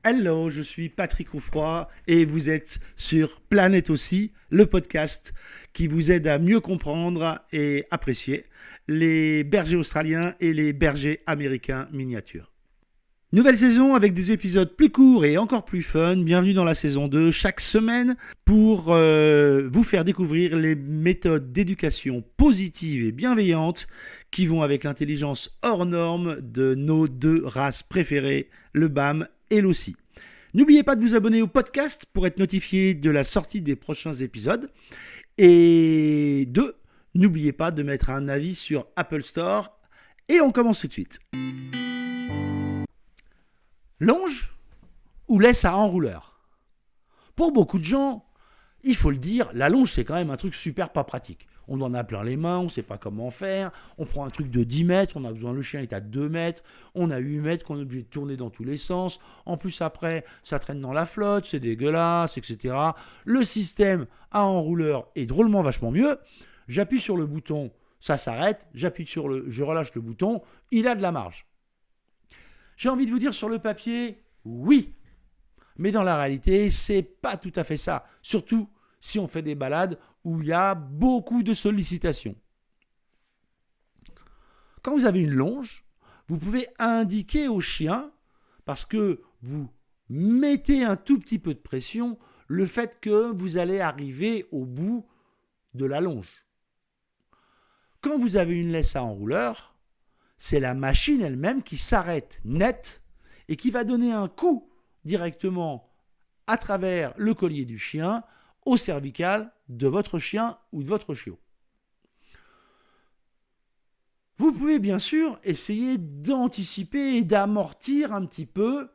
Hello, je suis Patrick Roufroy et vous êtes sur Planète aussi, le podcast qui vous aide à mieux comprendre et apprécier les bergers australiens et les bergers américains miniatures. Nouvelle saison avec des épisodes plus courts et encore plus fun. Bienvenue dans la saison 2 chaque semaine pour vous faire découvrir les méthodes d'éducation positive et bienveillante qui vont avec l'intelligence hors norme de nos deux races préférées, le BAM et l'Aussie. N'oubliez pas de vous abonner au podcast pour être notifié de la sortie des prochains épisodes. Et n'oubliez pas de mettre un avis sur Apple Store. Et on commence tout de suite. Longe ou laisse à enrouleur? Pour beaucoup de gens, il faut le dire, la longe c'est quand même un truc super pas pratique. On en a plein les mains, on ne sait pas comment faire. On prend un truc de 10 mètres, on a besoin, le chien est à 2 mètres. On a 8 mètres qu'on est obligé de tourner dans tous les sens. En plus après, ça traîne dans la flotte, c'est dégueulasse, etc. Le système à enrouleur est drôlement vachement mieux. J'appuie sur le bouton, ça s'arrête. Je relâche le bouton, il a de la marge. J'ai envie de vous dire sur le papier, oui. Mais dans la réalité, c'est pas tout à fait ça. Surtout si on fait des balades où il y a beaucoup de sollicitations. Quand vous avez une longe, vous pouvez indiquer au chien, parce que vous mettez un tout petit peu de pression, le fait que vous allez arriver au bout de la longe. Quand vous avez une laisse à enrouleur, c'est la machine elle-même qui s'arrête net et qui va donner un coup directement à travers le collier du chien au cervical de votre chien ou de votre chiot. Vous pouvez bien sûr essayer d'anticiper et d'amortir un petit peu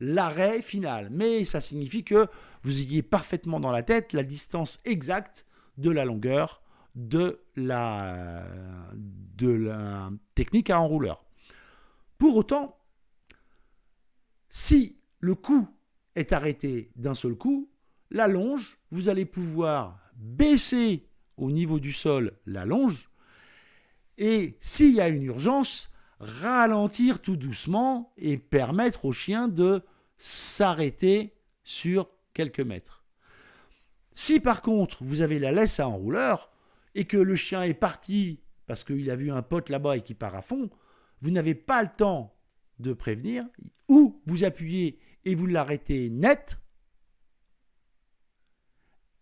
l'arrêt final, mais ça signifie que vous ayez parfaitement dans la tête la distance exacte de la longueur de la technique à enrouleur. Pour autant, si le coup est arrêté d'un seul coup, la longe, vous allez pouvoir baisser au niveau du sol la longe et s'il y a une urgence, ralentir tout doucement et permettre au chien de s'arrêter sur quelques mètres. Si par contre vous avez la laisse à enrouleur et que le chien est parti parce qu'il a vu un pote là-bas et qu'il part à fond, vous n'avez pas le temps de prévenir, ou vous appuyez et vous l'arrêtez net,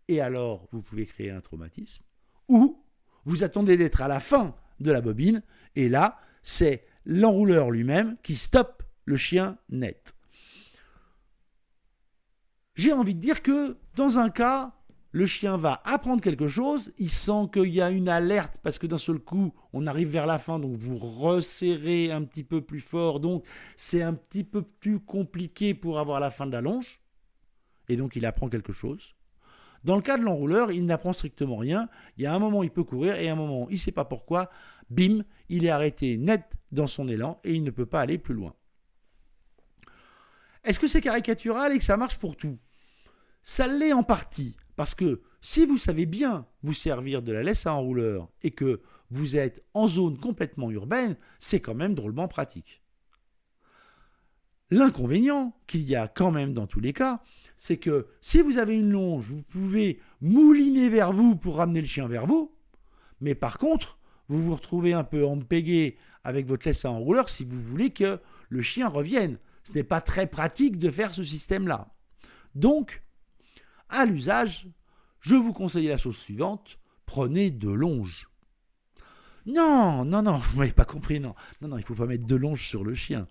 et alors vous pouvez créer un traumatisme, ou vous attendez d'être à la fin de la bobine, et là, c'est l'enrouleur lui-même qui stoppe le chien net. J'ai envie de dire que dans un cas, le chien va apprendre quelque chose, il sent qu'il y a une alerte parce que d'un seul coup, on arrive vers la fin, donc vous resserrez un petit peu plus fort, donc c'est un petit peu plus compliqué pour avoir la fin de la longe, et donc il apprend quelque chose. Dans le cas de l'enrouleur, il n'apprend strictement rien, il y a un moment il peut courir, et un moment il ne sait pas pourquoi, bim, il est arrêté net dans son élan, et il ne peut pas aller plus loin. Est-ce que c'est caricatural et que ça marche pour tout ? Ça l'est en partie, parce que si vous savez bien vous servir de la laisse à enrouleur et que vous êtes en zone complètement urbaine, c'est quand même drôlement pratique. L'inconvénient qu'il y a quand même dans tous les cas, c'est que si vous avez une longe, vous pouvez mouliner vers vous pour ramener le chien vers vous, mais par contre, vous vous retrouvez un peu embêgué avec votre laisse à enrouleur si vous voulez que le chien revienne. Ce n'est pas très pratique de faire ce système-là. Donc, à l'usage, je vous conseille la chose suivante, prenez de longes. Non, vous m'avez pas compris, non, il ne faut pas mettre de longes sur le chien.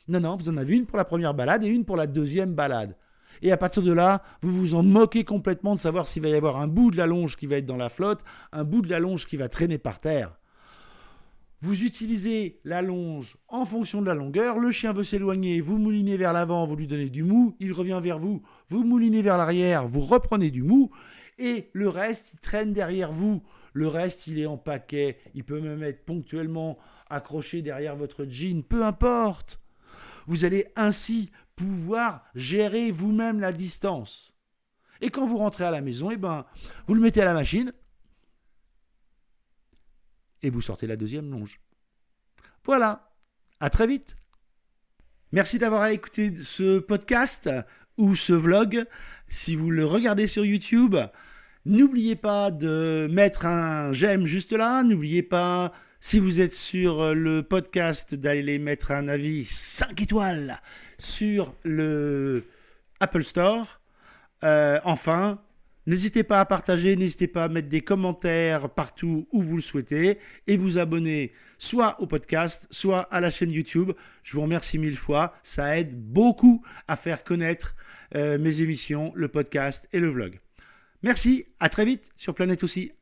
Non, vous en avez une pour la première balade et une pour la deuxième balade. Et à partir de là, vous vous en moquez complètement de savoir s'il va y avoir un bout de la longe qui va être dans la flotte, un bout de la longe qui va traîner par terre. Vous utilisez la longe en fonction de la longueur, le chien veut s'éloigner, vous moulinez vers l'avant, vous lui donnez du mou, il revient vers vous, vous moulinez vers l'arrière, vous reprenez du mou, et le reste, il traîne derrière vous. Le reste, il est en paquet, il peut même être ponctuellement accroché derrière votre jean, peu importe. Vous allez ainsi pouvoir gérer vous-même la distance. Et quand vous rentrez à la maison, vous le mettez à la machine, et vous sortez la deuxième longe. Voilà, à très vite. Merci d'avoir écouté ce podcast ou ce vlog. Si vous le regardez sur YouTube, n'oubliez pas de mettre un j'aime juste là. N'oubliez pas, si vous êtes sur le podcast, d'aller mettre un avis 5 étoiles sur le Apple Store. Enfin, n'hésitez pas à partager, n'hésitez pas à mettre des commentaires partout où vous le souhaitez et vous abonner soit au podcast, soit à la chaîne YouTube. Je vous remercie 1000 fois. Ça aide beaucoup à faire connaître mes émissions, le podcast et le vlog. Merci, à très vite sur Planète aussi.